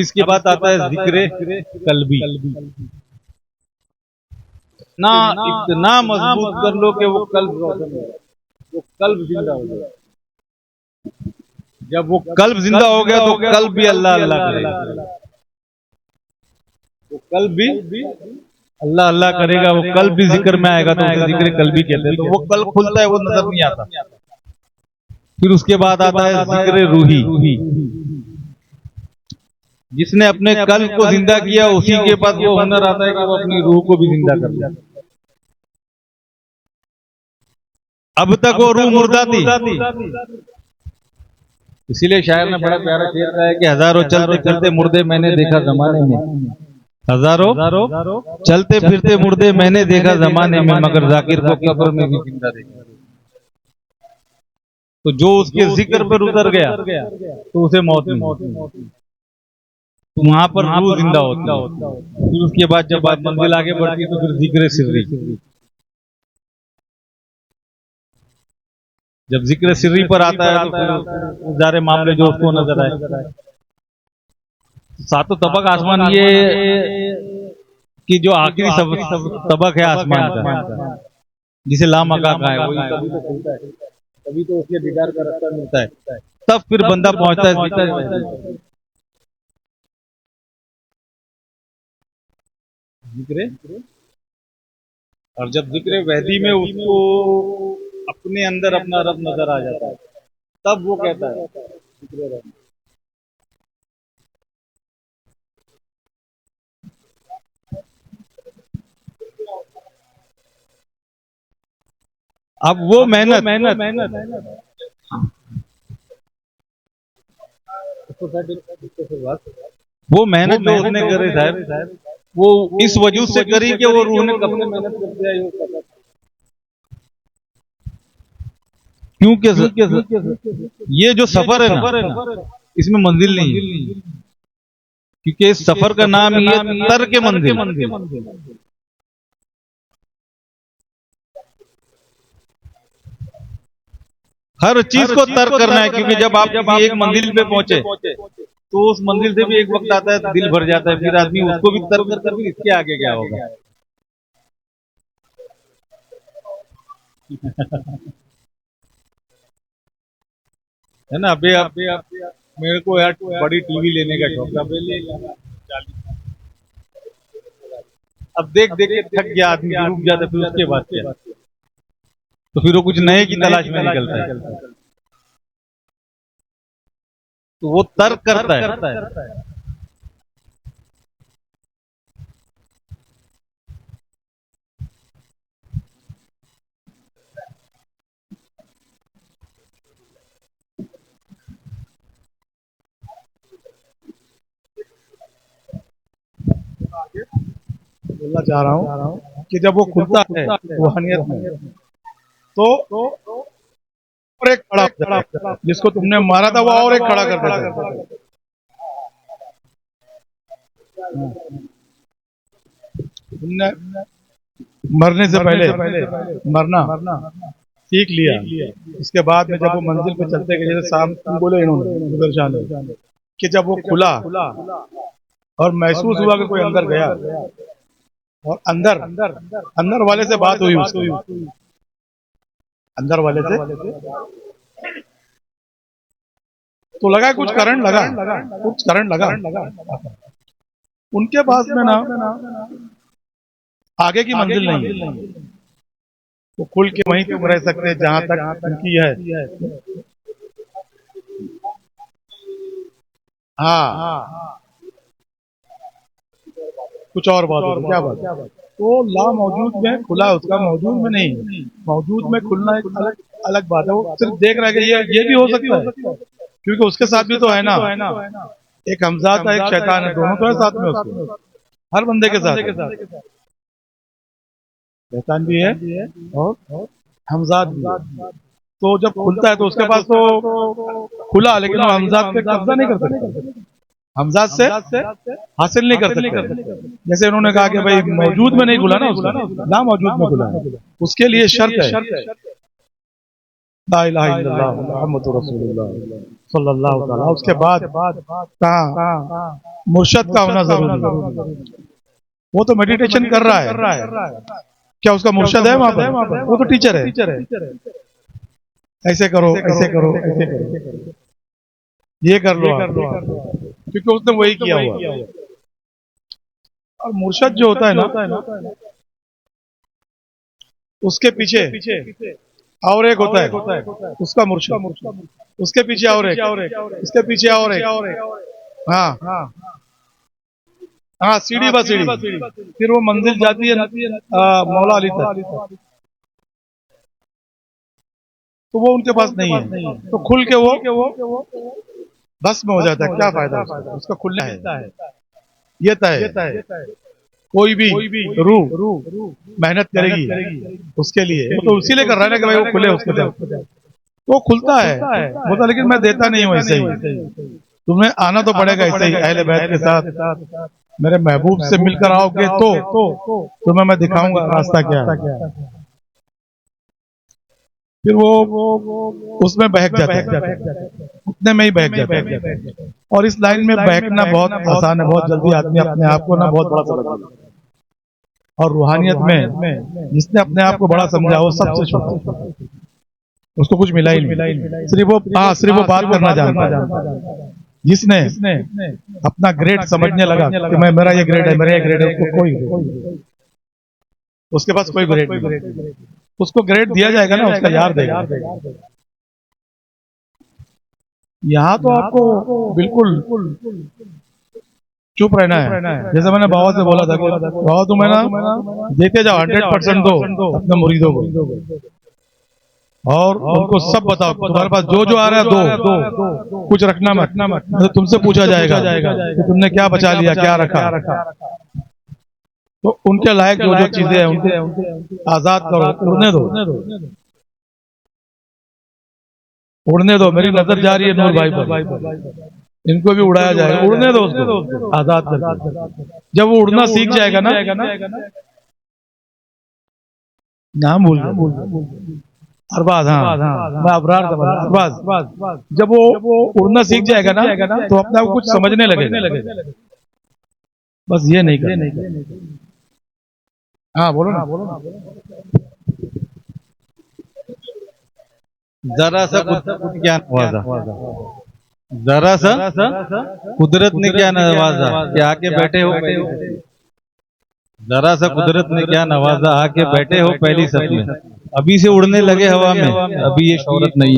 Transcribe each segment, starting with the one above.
इसके बाद आता है जिक्र कल्बी। ना इतना मजबूत कर लो कि वो कल्ब रोशन हो जाए, वो कल्ब जिंदा हो जाए। जब वो कल्ब जिंदा हो गया तो कल्ब भी अल्लाह अल्लाह करेगा, वो कल्ब भी अल्लाह अल्लाह करेगा, वो कल्ब भी जिक्र में आएगा तो उसे जिक्र कल्बी कहते हैं। तो वो कल्ब खुलता है, वो नजर नहीं आता। फिर उसके बाद आता है जिक्र रूही। जिसने अपने कल्ब को जिंदा किया उसी के पास वो हुनर आता है कि वो अपनी रूह को भी जिंदा कर ले। अब तक वो रूह मुर्दा थी, इसीलिए शायर ने बड़ा प्यारा शेर कहा है कि हजारों चलते फिरते मुर्दे मैंने देखा जमाने में, हजारों चलते फिरते मुर्दे मैंने देखा जमाने में, मगर जाकिर को कब्र में भी जिंदा देखा। तो जो उसके जिक्र पर उतर गया तो उसे मौत नहीं, तो वहां पर रूह जिंदा होती है। फिर उसके बाद जब आप मंजिल आगे बढ़ती है तो फिर जिक्र सिर्री। जब जिक्र सिर्री पर आता है तो फिर सारे मामले जो उसको नजर आए। सातों तबक आसमान ये कि जो आखिरी तबक है आसमान का, जिसे लामका कहा है, वही तभी तो खुलता है, तभी तो उसके दीदार का रास्ता मिलता है, तब फिर बंदा पहुंचता है जिक्र। और जब जिक्र वहदी में उसको अपने अंदर अपना रब नजर आ जाता है, तब वो कहता है जिक्र रब। अब वो मेहनत वो मेहनत जो उसने करी साहब, वो इस वजह से करी कि वो रूह ने कब से मेहनत कर दिया। क्योंकि ये जो सफर है ना, इसमें मंजिल नहीं है, क्योंकि इस सफर का नाम ही है तर्क मंजिल। हर चीज को तर्क करना है, क्योंकि जब आप एक मंजिल पे पहुंचे तो उस मंजिल से भी एक वक्त आता है दिल भर जाता है, फिर आदमी उसको भी तर्क कर फिर इसके आगे क्या होगा। है ना। अभी मेरे को यार बड़ी टीवी लेने का शौक था, अभी ले लिया। अब देख देख के थक गया आदमी, रुक जाता, फिर उसके बाद क्या, तो फिर वो कुछ नए की तलाश में निकलता है, तो वो तर्क करता है। बोलना चाह रहा हूँ कि जब वो खुलता है रूहानियत में तो और एक खड़ा हो जाता है, जिसको तुमने मारा था वो और एक खड़ा कर देता है। तुमने मरने से पहले मरना सीख लिया, इसके बाद में जब वो मंजिल पे चलते गए, जैसे शाम बोले इन्होंने कि जब वो खुला और महसूस हुआ कि कोई अंदर गया, और अंदर वाले से बात हुई उसकी, अंदर वाले से तो लगा कुछ करंट लगा उनके पास में ना आगे की मंजिल नहीं, वो खुल के वहीं तक रह सकते हैं जहां तक उनकी है। हाँ, कुछ और बात हो, क्या बात। तो ला मौजूद में खुला, उसका मौजूद में नहीं, मौजूद में खुलना एक अलग बात है। वो सिर्फ देख रहा है कि ये भी हो सकता है, क्योंकि उसके साथ भी तो है ना, एक हमजाद है, एक शैतान है, दोनों तो है साथ में उसके, हर बंदे के साथ शैतान भी है और हमजाद भी है। तो जब खुलता है तो उसके पास तो खुला, लेकिन वो हमजाद पे कब्जा नहीं कर सकता, हमजाद से हासिल नहीं कर सकते। जैसे उन्होंने कहा कि भाई मौजूद में नहीं खुला ना, उसका ना मौजूद में खुला, उसके लिए शर्त है ला इलाहा इल्लल्लाह मुहम्मदुर रसूलुल्लाह। सल्लल्लाहु अलैहि वसल्लम। उसके बाद कहाँ मुर्शद का होना जरूरी है। वो तो मेडिटेशन कर रहा है, क्या उसका मुर्शद है वहां पर? वो तो टीचर है। ऐसे करो, ऐसे करो, ऐसे करो, ये कर लो आप, क्योंकि उसने वही किया हुआ। और मुर्शद जो होता है ना, उसके पीछे और एक होता है उसका मुर्शद, उसके पीछे और एक, उसके पीछे और एक। हाँ हाँ, सीढ़ी ब सीढ़ी, फिर वो मंजिल जाती है मौला अली तक। तो वो उनके पास नहीं है, तो खुल के वो बस में हो जाता है। क्या फायदा उसका खुलने है? ये तय है, कोई भी रूह मेहनत करेगी उसके लिए। वो तो इसीलिए कर रहा है ना कि भाई वो खुले उसके तरफ, तो वो खुलता है वो तो। लेकिन मैं देता नहीं हूँ ऐसे ही, तुम्हें आना तो पड़ेगा ऐसे ही अहले बैत के साथ। मेरे महबूब से मिलकर आओगे तो तुम्हें मैं दिखाऊंगा रास्ता क्या है। फिर वो उसमें बहक जाता है, उतने में ही बहक जाता है। और इस लाइन में बहकना बहुत आसान है, बहुत जल्दी आदमी अपने आप को ना बहुत बड़ा समझ लेता है। और रूहानियत में जिसने अपने आप को बड़ा समझा वो सबसे छोटा, उसको कुछ मिला ही नहीं। सिर्फ वो बात करना जानता है। जिसने अपना ग्रेड समझने लगा कि मैं, मेरा ये ग्रेड है, मेरा ये ग्रेड है, उसको कोई, उसके पास कोई ग्रेड नहीं। उसको ग्रेड दिया जाएगा ना, उसका यार देगा। यहाँ तो आपको बिल्कुल चुप रहना है। जैसे मैंने बाबा से बोला था कि बाबा तुम है ना देते जाओ, 100% दो अपने मुरीदों को, और उनको सब बताओ तुम्हारे पास जो जो आ रहा है दो, कुछ रखना मत। तो तुमसे पूछा जाएगा कि तुमने क्या बचा लिया, क्या रखा। तो उनके लायक जो जो चीजें हैं उनके आजाद करो, उड़ने दो, उड़ने दो। मेरी नजर जा रही है नूर भाई पर, इनको भी उड़ाया जाएगा, उड़ने दो उसको, आजाद करके। जब वो उड़ना सीख जाएगा ना, नाम भूल अरबाज, हाँ मैं अबरार अरबाज, जब वो उड़ना सीख जाएगा ना तो अपने आप कुछ समझने लगेगा। बस ये नहीं कर। हाँ बोलो ना। जरा सा कुदरत क्या नवाजा, जरा सा कुदरत ने क्या नवाजा कि आके बैठे हो पहली, जरा सा कुदरत ने क्या नवाजा आके बैठे हो पहली सद में, अभी से उड़ने लगे हवा में, अभी ये शौहरत नहीं।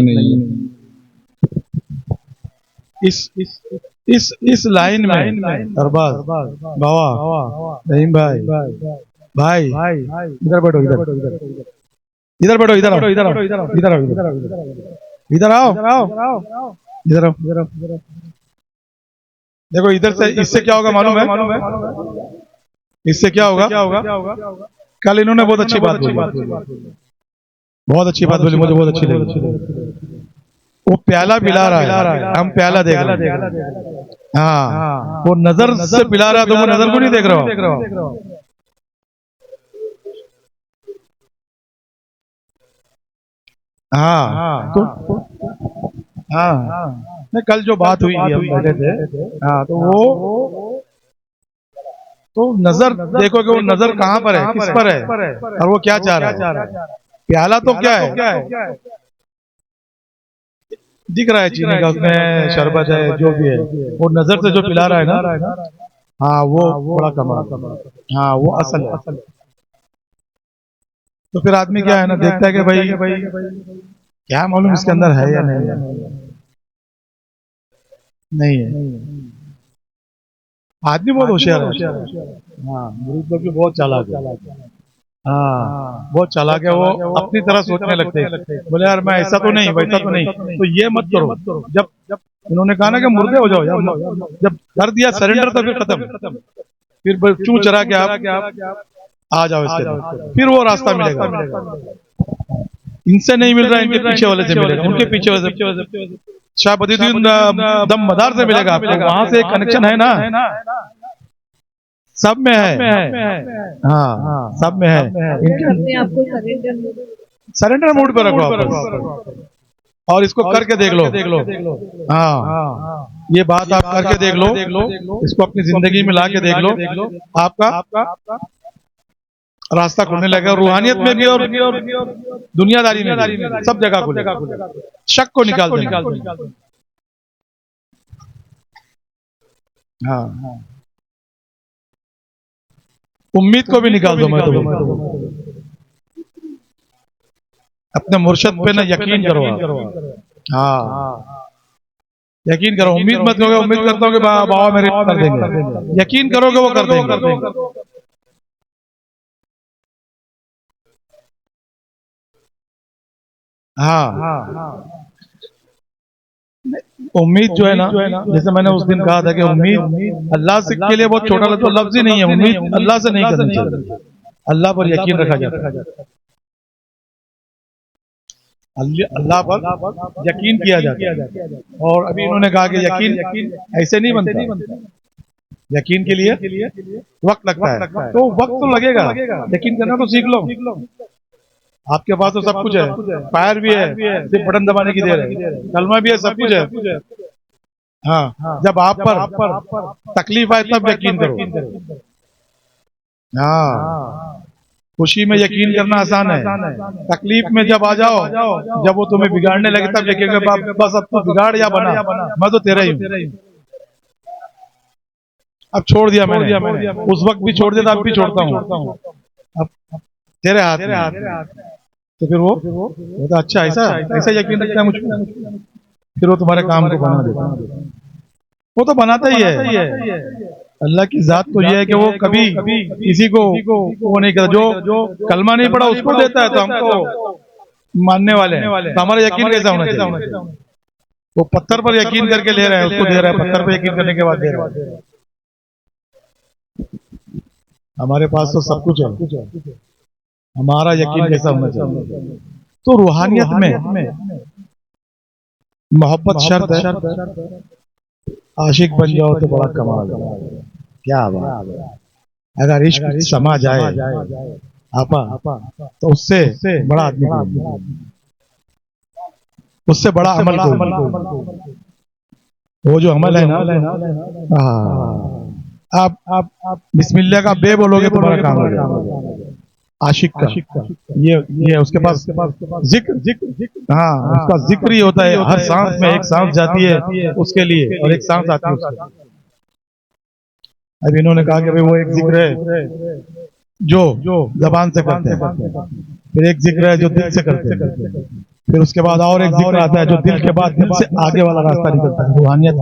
इस लाइन में अरबाज बाबा, रहीम भाई इधर बैठो, इधर बैठो, इधर आओ। देखो इधर से, इससे क्या होगा मालूम है? इससे क्या होगा? कल इन्होंने बहुत अच्छी बात बोली, बहुत अच्छी बात बोली, मुझे बहुत अच्छी लगी। वो प्याला पिला रहा है, हम प्याला देख रहे हैं। हाँ, वो नजर से पिला रहा है, तो वो नजर को नहीं देख रहा हो। हाँ तो हाँ नहीं, कल जो बात हुई हम बैठे थे, हाँ तो वो तो नजर देखो कि वो नजर कहाँ पर है, किस पर है, और वो क्या चाह रहा है। प्याला तो क्या है, दिख रहा है चीनी का, उसमें शरबत है, जो भी है, वो नजर से जो पिला रहा है ना, हाँ वो बड़ा कमाल, हाँ वो असल है। तो फिर आदमी क्या है ना, देखता है कि भाई क्या मालूम इसके अंदर है या नहीं है। आदमी बहुत होशियार है, हाँ मुरीद लोग भी बहुत चालाक है। हाँ बहुत चालाक है, वो अपनी तरह सोचने लगते हैं। बोले यार मैं ऐसा तो नहीं, वैसा तो नहीं, तो ये मत करो। जब इन्होंने कहा ना कि मुर्दे हो जाओ, जब कर दिया सरेंडर तो फिर खत्म। फिर चू चरा के आप आ जाओ इसके अंदर, फिर वो रास्ता मिलेगा। इनसे नहीं मिल रहा है, इनके पीछे वाले से मिलेगा, उनके पीछे वाले से, शाह बदीउद्दीन दम मदार से मिलेगा आपको, वहां से एक कनेक्शन है ना, सब में है। हाँ सब में है। अपने आप को सरेंडर मूड पर रखो आप, और इसको करके देख लो। हाँ, ये बात आप करके देख लो, इसको अपनी जिंदगी में ला के देख लो, आपका रास्ता खुलने लगेगा, रूहानियत में भी और दुनियादारी में भी, सब जगह खुलेगा। शक को निकाल देना। हाँ, उम्मीद को भी निकाल दो। मैं तो अपने मुर्शद पे ना यकीन करो। हाँ, यकीन करो, उम्मीद मत करो। उम्मीद करता हूँ कि बाबा मेरे कर देंगे, यकीन करोगे वो कर देंगे। हाँ, उम्मीद जो है ना, जैसे मैंने उस दिन कहा था कि उम्मीद अल्लाह से के लिए बहुत छोटा तो लफ्ज ही नहीं है। उम्मीद अल्लाह से नहीं करनी चाहिए, अल्लाह पर यकीन रखा जाता है। अल्लाह पर यकीन किया जाता है। और अभी इन्होंने कहा कि यकीन ऐसे नहीं बनता, यकीन के लिए वक्त लगता है। तो वक्त तो लगेगा, यकीन करना तो सीख लो। आपके पास तो सब कुछ है, फायर भी है, सिर्फ बटन दबाने की देर है, कलमा भी है, सब कुछ है। हाँ, जब आप पर तकलीफ आए तब यकीन करो। हाँ, खुशी में यकीन करना आसान है, तकलीफ में जब आ जाओ, जब वो तुम्हें बिगाड़ने लगे तब यकीन कर, बस अब तो बिगाड़ या बना, मैं तो तेरा ही हूँ। अब छोड़ दिया मैंने, उस वक्त भी छोड़ दिया था, अब भी छोड़ता हूँ, अब तेरे हाथ। तो फिर वो तो अच्छा, ऐसा यकीन रखता है मुझ पर, फिर वो तुम्हारे काम को बना देता है। वो तो बनाता ही है। अल्लाह की जात तो ये है कि वो कभी किसी को वो नहीं करता। जो कलमा नहीं पड़ा उसको देता है, तो हमको मानने वाले हैं, तो हमारा यकीन कैसा होना चाहिए? वो पत्थर पर यकीन करके ले रहा है, उसको दे रहा है, पत्थर पर यकीन करने के बाद दे रहा है। हमारे पास तो सब कुछ है, हमारा यकीन कैसा होना चाहिए? तो रूहानियत में मोहब्बत शर्त है, आशिक बन जाओ तो बड़ा कमाल है। क्या बात है, अगर इश्क समा जाए आपा, तो उससे बड़ा आदमी को, उससे बड़ा अमल को, वो जो अमल है ना, आप बिस्मिल्लाह का बे बोलोगे तुम्हारा काम हो जाएगा। आशिक का ये उसके पास जिक्र, हाँ, उसका जिक्र ही होता है। हर सांस में एक सांस जाती है उसके लिए और एक सांस आती है उसके। अब इन्होंने कहा कि भाई वो एक जिक्र है जो जबान से करते हैं, फिर एक जिक्र है जो दिल से करते हैं, फिर उसके बाद और एक जिक्र आता है जो दिल के बाद दिल से आगे वाला रास्ता निकलता है, रूहानियत।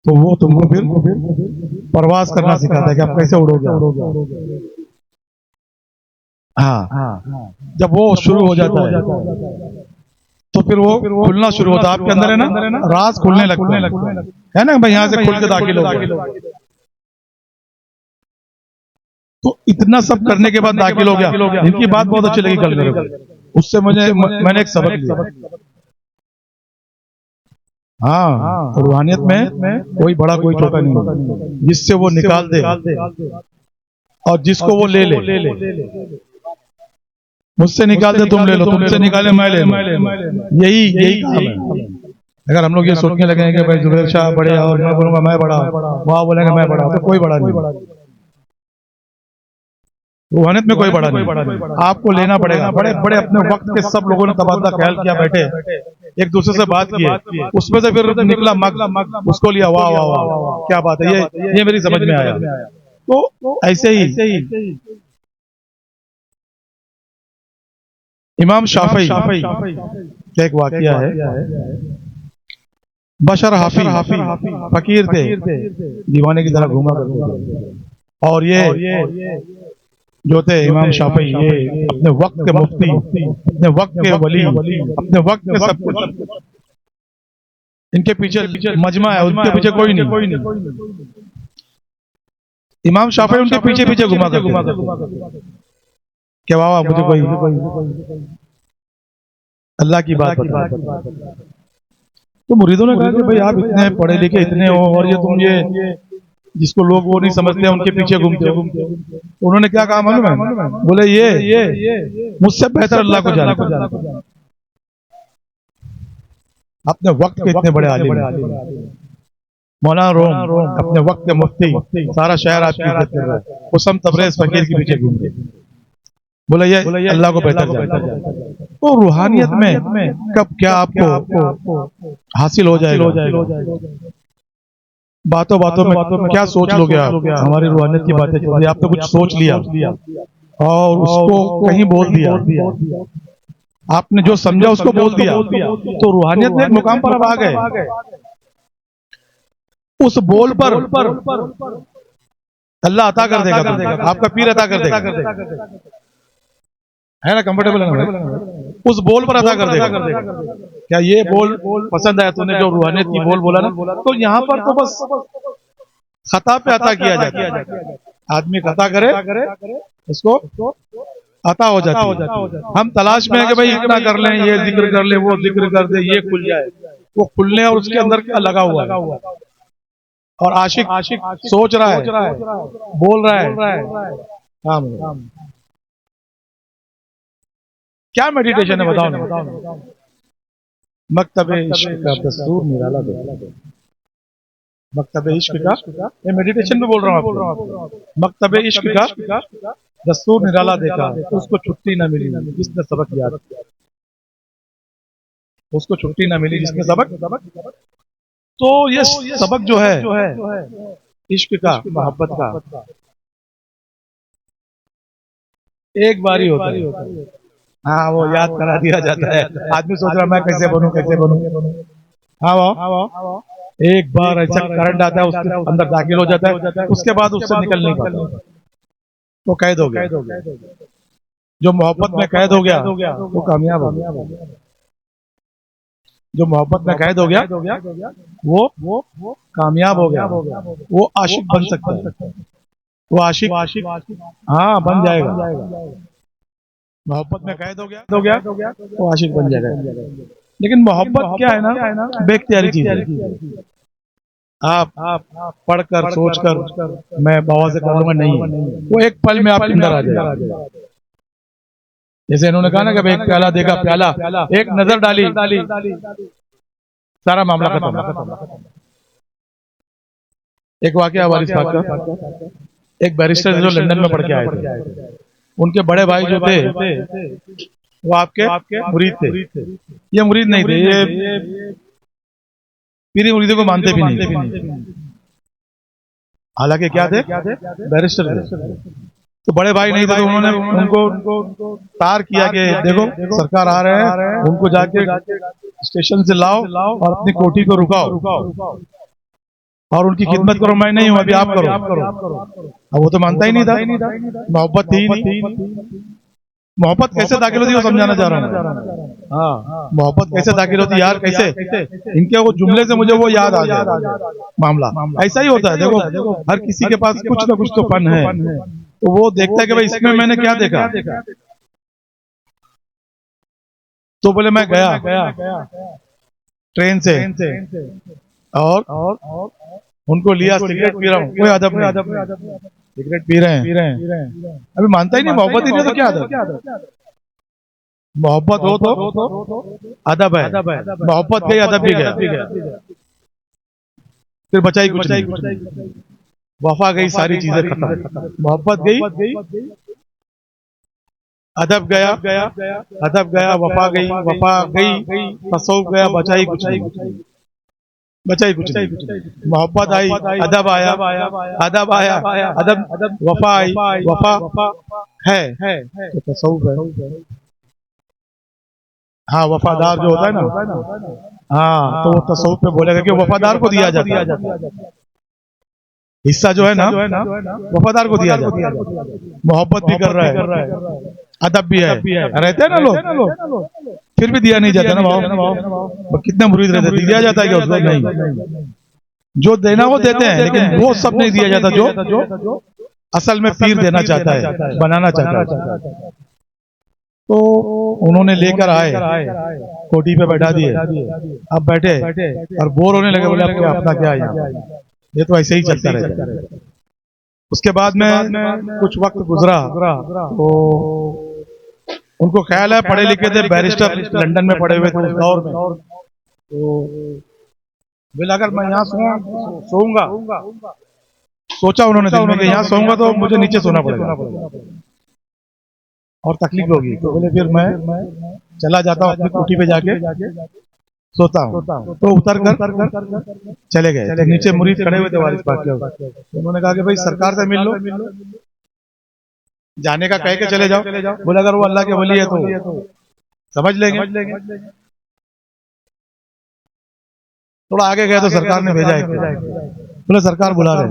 तो वो तुमको फिर प्रवास करना सिखाता है कि आप कैसे उड़ोगे। हाँ, जब वो शुरू हो जाता है तो फिर वो खुलना शुरू होता है आपके अंदर, है ना, राज खुलने लगते है ना भाई, यहां से खुल के दाखिल हो। तो इतना सब करने के बाद दाखिल हो गया। इनकी बात बहुत अच्छी लगी कल मेरे को, उससे मैंने एक सबक लिया। हाँ, रूहानियत में कोई बड़ा कोई छोटा नहीं होगा, जिससे वो निकाल दे और जिसको वो ले ले। मुझसे निकाल दे तुम ले लो, तुमसे निकाले मैं ले लूं, यही काम है। अगर हम लोग ये सोचने लगे कि भाई जुबैर शाह बड़े और मैं बोलूंगा मैं बड़ा, वहां बोलेंगे मैं बड़ा, तो कोई बड़ा नहीं। रूहानियत में कोई बड़ा नहीं, आपको लेना पड़ेगा। बड़े बड़े अपने वक्त के सब लोगों ने तबादला ख्याल किया, बैठे एक दूसरे से बात किए, उसमें से फिर निकला मग, उसको लिया। वाह वाह वाह, क्या बात है, ये मेरी समझ में आया। तो ऐसे ही इमाम शाफी का एक वाकया है। बशर हाफी फकीर थे, दीवाने की तरह घूमा करते थे, और ये जो थे इमाम शाफी, ये अपने वक्त के मुफ्ती, अपने वक्त के वली, अपने वक्त के सब कुछ। इनके पीछे मजमा है, उनके पीछे कोई नहीं। इमाम शाफी उनके पीछे पीछे घुमा करते, क्या बाबा मुझे कोई अल्लाह की बात बता। तो मुरीदों ने कहा कि भाई आप इतने पढ़े लिखे इतने हो, और ये तुम ये जिसको लोग वो नहीं समझते उनके पीछे घूमते हो। उन्होंने क्या कहा मालूम है? बोले ये मुझसे बेहतर अल्लाह को जानता है। अपने वक्त के इतने बड़े आलिम, मौलाना रोम अपने वक्त के मुफ्ती, सारा शहर आपकी इज्जत कर रहा है, हुसम तबरेज फकीर के पीछे घूम रहे, बोला ये अल्लाह को बेहतर जानता है। तो रूहानियत में कब क्या आपको हासिल हो जाएगा, बातों बातों में क्या सोच लोगे आप, हमारी रूहानियत की बातें चल रही, आप तो कुछ सोच लिया और उसको कहीं बोल दिया, आपने जो समझा उसको बोल दिया, तो रूहानियत में एक मुकाम पर अब आ गए, उस बोल पर अल्लाह अता कर देगा, आपका पीर अता कर देगा, है ना, कंफर्टेबल है ना, उस बोल पर अता कर देगा। क्या ये बोल पसंद आया तूने, जो रूहानियत की बोल बोला ना, तो यहाँ पर तो बस खता पे अता किया जाता है, आदमी खता करे उसको अता हो जाती है। हम तलाश में है कि भाई इतना कर लें, ये जिक्र कर ले, वो जिक्र कर दे, ये खुल जाए, वो खुलने और उसके अंदर क्या लगा हुआ है, और आशिक सोच रहा है, बोल रहा है, काम क्या मेडिटेशन है बताओ ना। मकतबे इश्क का दस्तूर निराला दे, मकतबे इश्क का, ये मेडिटेशन में बोल रहा हूँ आपको, मकतबे इश्क का दस्तूर निराला देखा, तो उसको छुट्टी ना मिली जिसने सबक याद किया, उसको छुट्टी ना मिली जिसने सबक। तो ये सबक जो है इश्क का, मोहब्बत का, एक बार ही होता है। हाँ, वो याद करा दिया जाता है, आदमी सोच रहा मैं कैसे बनूं। हाँ वो एक बार ऐसा करंट आता है, उसके अंदर दाखिल हो जाता है, उसके बाद उससे निकल नहीं पाता, वो कैद हो गया। जो मोहब्बत में कैद हो गया वो कामयाब हो गया, जो मोहब्बत में कैद हो गया वो कामयाब हो गया, वो आशिक बन सकता है, वो आशिक हाँ बन जाएगा। मोहब्बत में कैद हो गया तो आशिक बन जाएगा। लेकिन मोहब्बत क्या है ना, बेख्तियारी चीज है, आप पढ़कर सोचकर मैं बाबा से कर लूंगा, नहीं, वो एक पल में आपके अंदर आ जाएगा। जैसे इन्होंने कहा ना कि एक प्याला देखा, प्याला एक नजर डाली, सारा मामला खत्म। एक वाकया वारिस साहब का, एक बैरिस्टर जो लंदन में पढ़ के आए थे, उनके बड़े भाई जो थे वो आपके मुरीद थे, ये मुरीद नहीं थे, ये पीरी मुरीदों को मानते भी नहीं, हालांकि क्या थे, बैरिस्टर थे। तो बड़े भाई नहीं थे, तो उन्होंने उनको तार किया कि देखो सरकार आ रहे हैं, उनको जाके स्टेशन से लाओ और अपनी कोठी पे रुकाओ और उनकी खिदमत करो, मैं नहीं हूं अभी, आप करो। अब वो तो मानता ही नहीं था, मोहब्बत थी नहीं। मोहब्बत कैसे दाखिल होती है वो समझाना चाह रहा हूँ। हाँ, मोहब्बत कैसे दाखिल होती है यार, कैसे, इनके वो जुमले से मुझे वो याद आ गया मामला। ऐसा ही होता है, देखो हर किसी के पास कुछ ना कुछ तो फन है, तो वो देखता है कि भाई इसमें मैंने क्या देखा। तो बोले मैं गया ट्रेन से और उनको लिया, सिगरेट पी रहा हूँ, कोई अदब नहीं, सिगरेट पी रहे हैं, अभी मानता ही नहीं, मोहब्बत ही नहीं तो क्या अदब, मोहब्बत हो तो अदब है, मोहब्बत गई अदब भी गया, फिर बचाई कुछ नहीं, वफा गई, सारी चीजें खत्म, मोहब्बत गई, अदब गया, वफा गई, तसव्वुफ गया, बचाई कुछ नहीं, मोहब्बत आई, अदब आया, अदब वफा आई, वफा है तो तसव्वुफ है। हाँ, वफादार जो होता है ना, हाँ, तो वो तसव्वुफ पे बोलेगा कि वफादार को दिया जाता है, हिस्सा जो है ना वफादार को दिया जाता है। मोहब्बत भी कर रहा है, अदब भी है, रहते हैं ना लोग, फिर भी दिया नहीं जाता ना भाव, कितने मुरीद रहते, दिया जाता है क्या उसको, नहीं, जो देना वो देते हैं, लेकिन वो सब नहीं दिया जाता जो असल में पीर देना चाहता है, बनाना चाहता है। तो उन्होंने लेकर आए, कोठी पे बैठा दिए, अब बैठे और बोर होने लगे, बोले अब क्या अपना क्या है, ये तो ऐसे ही चलता रहता। उसके बाद में कुछ वक्त गुजरा तो उनको ख्याल है, पढ़े लिखे थे, बैरिस्टर लंदन में पढ़े हुए थे उस दौर में, तो बोले अगर मैं यहाँ सोऊंगा, सोचा उन्होंने दिल में कि यहाँ सोऊंगा तो मुझे नीचे सोना पड़ेगा और तकलीफ होगी। तो बोले फिर मैं चला जाता हूँ अपनी कोठी पे जाके सोता हूँ। तो उतर कर चले गए। तो नीचे मुरीद खड़े हुए थे वारिस पाक के। उन्होंने कहा कि भाई सरकार से मिल लो, जाने का कह के चले जाओ। बोले अगर वो अल्लाह के वली है तो समझ लेंगे। थोड़ा आगे गए तो सरकार ने भेजा एक, बोले सरकार बुला रहे।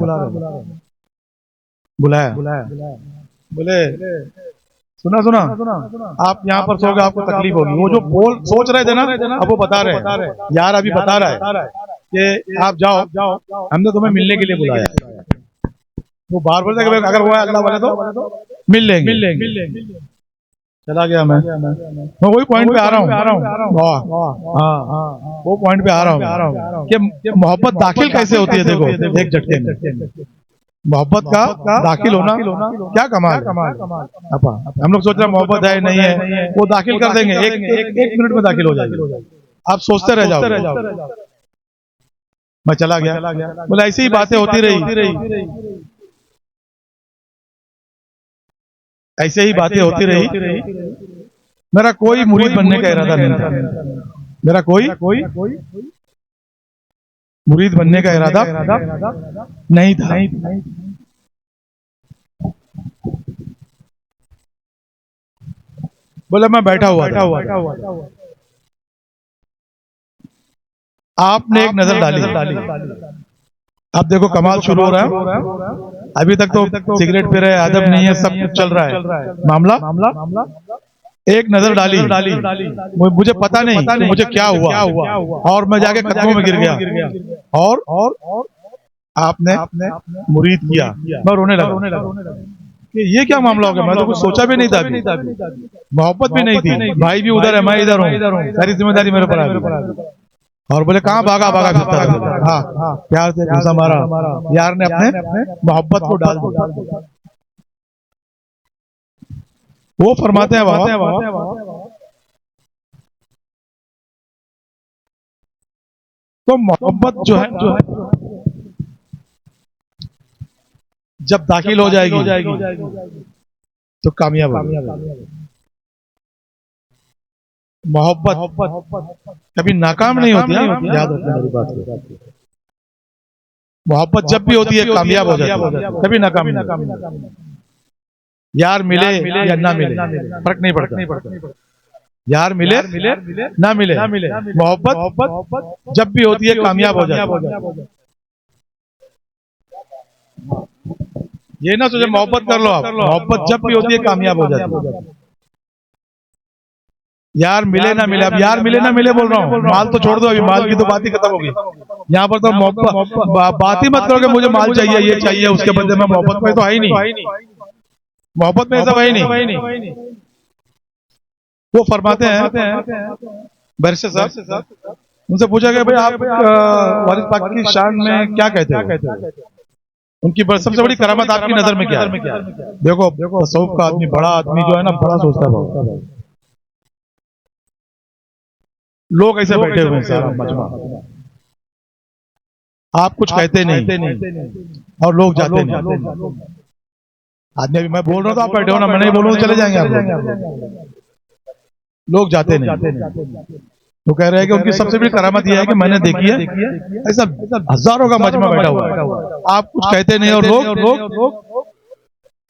बुलाया, बोले सुना आप यहाँ पर सोगे आपको तकलीफ होगी। वो जो सोच रहे थे ना, अब वो बता रहे हैं यार, अभी बता रहा है कि आप जाओ, हमने तुम्हें मिलने के लिए बुलाया। वो बार बोलते कि अगर वो है अल्लाह वाले तो मिल लेंगे। चला गया मैं वही पॉइंट पे आ रहा हूँ। हाँ, वो पॉइंट पे आ रहा हूँ कि मोहब्बत दाखिल कैसे होती है। देखो एक झटके में मोहब्बत का दाखिल होना क्या कमाल। हम लोग सोच रहे हैं मोहब्बत है नहीं है, वो दाखिल कर देंगे, एक मिनट में दाखिल हो जाएगी। आप सोचते रह जाओ। मैं चला गया। बोले ऐसी ही बातें होती रही, ऐसे ही बातें होती रही। मेरा कोई मुरीद बनने का इरादा नहीं था। मेरा कोई मुरीद बनने का इरादा नहीं था। बोले मैं बैठा हुआ था। आपने एक नजर डाली। अब देखो कमाल शुरू हो रहा है। अभी तक तो सिगरेट पी रहे, अदब नहीं है, सब कुछ चल रहा है। मामला एक नजर डाली, मुझे पता नहीं कि मुझे क्या हुआ, और मैं जाके कदमों में गिर गया और आपने मुरीद किया। मैं रोने लगा कि ये क्या मामला हो गया। मैं तो कुछ सोचा भी नहीं था, मोहब्बत भी नहीं थी। भाई भी उधर है, मैं इधर हूँ, सारी जिम्मेदारी मेरे पर आ गई। और बोले कहाँ भागा फिरता है। हाँ, प्यार से घुसा मारा। यार ने अपने मोहब्बत को डाल दिया। वो फरमाते हैं वहां तो मोहब्बत जो है जब दाखिल हो जाएगी तो कामयाब होगी। मोहब्बत कभी नाकाम नहीं होती है, याद रखना मेरी बात को। मोहब्बत जब भी होती है कामयाब हो जाती है, कभी नाकाम नहीं। यार मिले या ना मिले फर्क नहीं पड़ता। यार मिले ना मिले, मोहब्बत जब भी होती है कामयाब हो जाती है। ये ना सोचे मोहब्बत कर लो आप, मोहब्बत जब भी होती है कामयाब हो जाती है। यार मिले ना मिले, अब यार मिले ना मिले बोल रहा हूँ, माल तो छोड़ दो, अभी माल की तो बात ही खत्म होगी। यहाँ पर तो मोहब्बत बात ही मत करो कि मुझे माल चाहिए, ये चाहिए, उसके बदले में मोहब्बत में तो है ही नहीं। मोहब्बत में सब है ही नहीं। वो फरमाते हैं बैरिस्टर साहब, उनसे पूछा गया भाई आप वारिस पाक की शान में क्या कहते हो, उनकी सबसे बड़ी करामत आपकी नजर में क्या है। देखो तसव्वुफ का आदमी, बड़ा आदमी जो है ना, बड़ा सोचता है। लोग ऐसे बैठे हुए हैं सारा मजमा, आप कुछ कहते नहीं और लोग जाते नहीं। आदमी अभी मैं बोल रहा हूँ तो आप बैठे हो ना, मैं नहीं बोल रहा हूँ चले जाएंगे आप लोग जाते नहीं। तो कह रहे हैं कि उनकी सबसे बड़ी करामत यह है कि मैंने देखी है ऐसा हजारों का मजमा बैठा हुआ है, आप कुछ कहते नहीं और लोग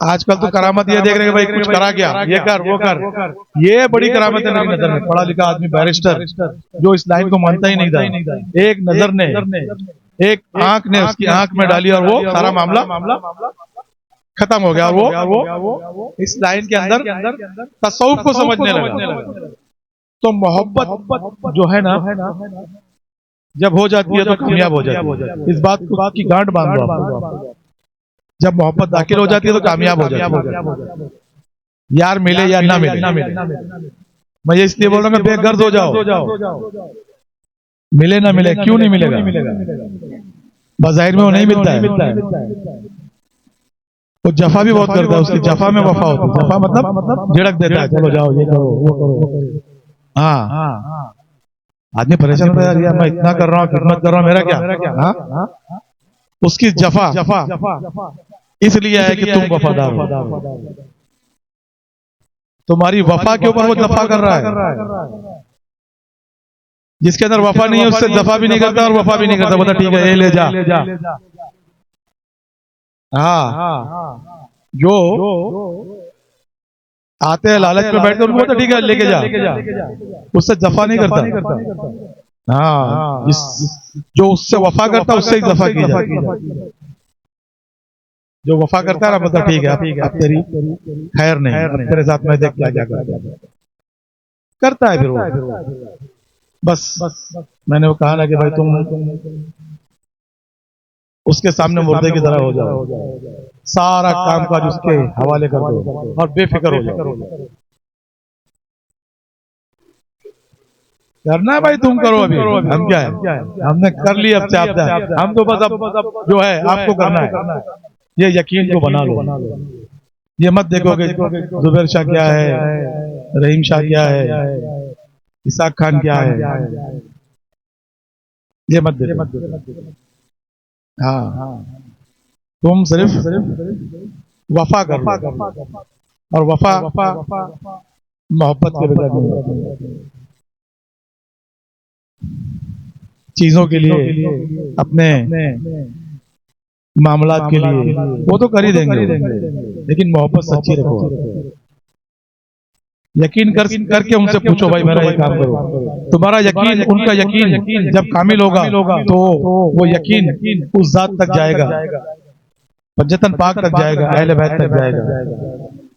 आजकल तो करामत ये देख रहे हैं भाई कुछ करा क्या, ये कर वो कर। ये बड़ी करामत है मेरी नजर में। पढ़ा लिखा आदमी बैरिस्टर जो इस लाइन को मानता ही नहीं था, एक नजर ने, एक आंख ने उसकी आंख में डाली और वो सारा मामला खत्म हो गया। और वो इस लाइन के अंदर तसव्वुफ को समझने लगा। तो मोहब्बत जो है ना, जब हो जाती है तो कामयाब हो जाती है। इस बात की गांठ बांध दो आप। जब मोहब्बत दाखिल हो जाती है तो कामयाब हो जाती है। यार मिले या ना मिले, मैं ये इसलिए बोल रहा हूँ बेगर्द हो जाओ। मिले ना मिले, क्यों नहीं मिलेगा, बज़ाहिर में वो नहीं मिलता है। वो जफा भी बहुत करता है, उसकी जफा में वफा होती है। जफा मतलब झिड़क देता है, चलो जाओ ये करो वो करो। हाँ, आदमी परेशान होता है, यार मैं इतना कर रहा हूँ, खिदमत कर रहा हूँ, मेरा क्या? हाँ, उसकी जफा इसलिए है कि तुम वफादार हो। तुम्हारी वफा के ऊपर वो जफा कर रहा है। जिसके अंदर वफा नहीं है उससे जफा भी नहीं करता और वफा भी नहीं करता, बोलता ठीक है ये ले जा। हाँ, जो आते हैं लालच में बैठते उनको बोलता ठीक है लेके जा, उससे जफा नहीं करता। हाँ, जो उससे वफा करता उससे ही जफा की जाती। जो वफा करता है ना, मतलब ठीक है अब तेरी खैर नहीं, अब तेरे साथ मैं देख क्या करता है फिर वो। बस मैंने वो कहा ना कि भाई तुम उसके सामने मुर्दे की तरह हो जाओ, सारा काम काज उसके हवाले कर दो और बेफिक्र हो जाओ। करना है भाई तुम करो, अभी हम क्या है, हमने कर लिया, अब चाहते हम तो बस अब जो है आपको करना है। ये यकीन को बना लो, ये मत देखो कि जुबैर शाह क्या है, रहीम शाह क्या है, इसाक खान क्या है, ये मत देखो। हाँ, तुम सिर्फ वफा कर लो, और वफा मोहब्बत के बगैर नहीं होती। चीजों के लिए, अपने मामलात के लिए वो तो कर ही देंगे, लेकिन मोहब्बत सच्ची रखो। यकीन करके उनसे पूछो भाई मेरा ये काम करो। तुम्हारा यकीन, उनका यकीन जब कामिल होगा तो वो यकीन उस जात तक जाएगा, पंजतन पाक तक जाएगा, अहले बैत तक जाएगा,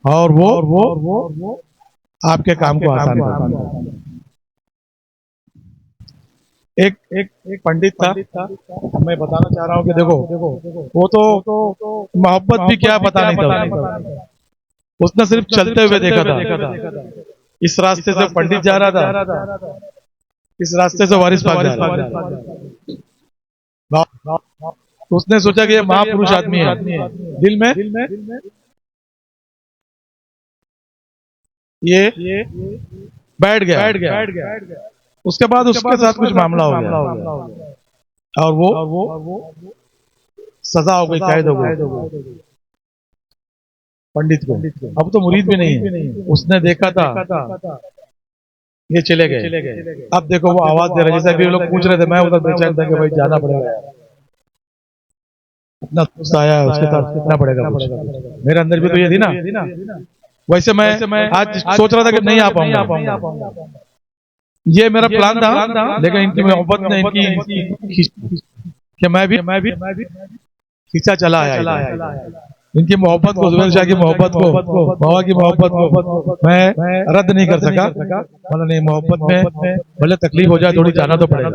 और वो आपके काम को आसान कर देगा। एक पंडित था, मैं बताना चाह रहा हूँ कि देखो वो तो मोहब्बत भी क्या पता नहीं था, उसने सिर्फ चलते हुए देखा था। इस रास्ते से पंडित जा रहा था, इस रास्ते से वारिस पाक जा रहा था। उसने सोचा कि ये महापुरुष आदमी है, दिल में ये बैठ गया। उसके बाद उसके साथ कुछ मामला हो गया और वो सजा हो गई, कैद हो गई पंडित को। अब तो मुरीद भी नहीं है, उसने देखा था ये चले गए। अब देखो वो आवाज दे रहे, जैसे अभी लोग पूछ रहे थे, मैं उधर बेचैन था कि भाई जाना पड़ेगा, अपना दोस्त आया उसके साथ कितना पड़ेगा कुछ। मेरे अंदर भी तो ये थी ना, वैसे मैं आज सोच रहा था कि नहीं आ पाऊंगा, ये मेरा प्लान था, लेकिन इनकी मोहब्बत ने इनकी कि मैं भी खींचा चला आया। इनकी मोहब्बत को, जुबैर शाह की मोहब्बत को, बाबा की मोहब्बत को मैं रद्द नहीं कर सका। मतलब नहीं, मोहब्बत में भले तकलीफ हो जाए थोड़ी, जाना तो पड़ेगा।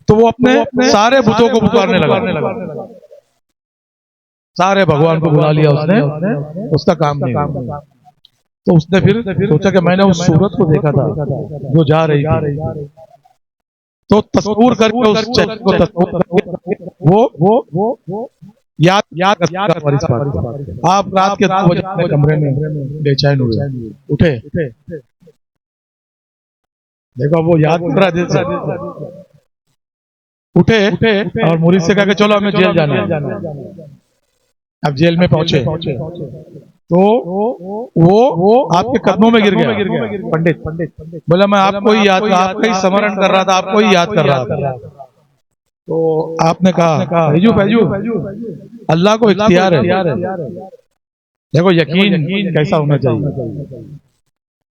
तो वो अपने सारे बुतों को पुकारने लगा, सारे भगवान को बुला लिया उसने, उसका काम नहीं हुआ। तो उसने फिर सोचा कि मैंने उस सूरत को देखा था जो जा रही थी, तो तस्वीर करके उस चेहरे को तस्वीर वो याद आप रात के 2 बजे अपने कमरे में बेचैन हुए, उठे, देखो वो याद कर रहा दिल से, उठे और मुरीद से कहा कि चलो हमें जेल जाना है। अब जेल में पहुंचे तो वो आपके कदमों में गिर गया। पंडित बोला मैं आपको ही याद, आपका ही स्मरण कर रहा था, आपको ही याद कर रहा था। तो आपने कहा फैजू अल्लाह को इख्तियार है। देखो यकीन कैसा होना चाहिए,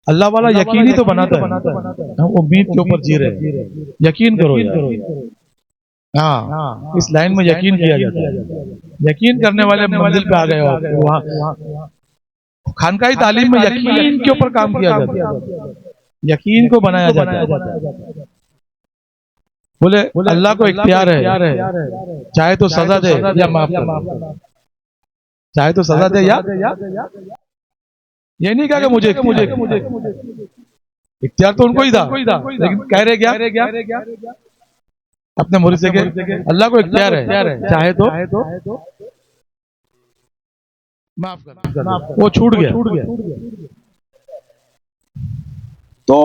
अल्लाह वाला यकीन ही तो बनाता है। हम उम्मीद के ऊपर जी रहे, यकीन करो यार। हाँ, इस लाइन में यकीन किया जाता है। यकीन करने वाले मंजिल पे आ गए हो। वहाँ खानकाही तालीम में यकीन के ऊपर काम किया जाता है, यकीन को बनाया जाता है। बोले अल्लाह को इख्तियार है, चाहे तो सजा दे या माफ कर, चाहे तो सजा दे या ये नहीं कहा कि मुझे इख्तियार तो उनको ही था, लेकिन कह रहे क्या अपने मुरीद से के अल्लाह को इख्तियार है, चाहे तो माफ कर। वो छूट गया। तो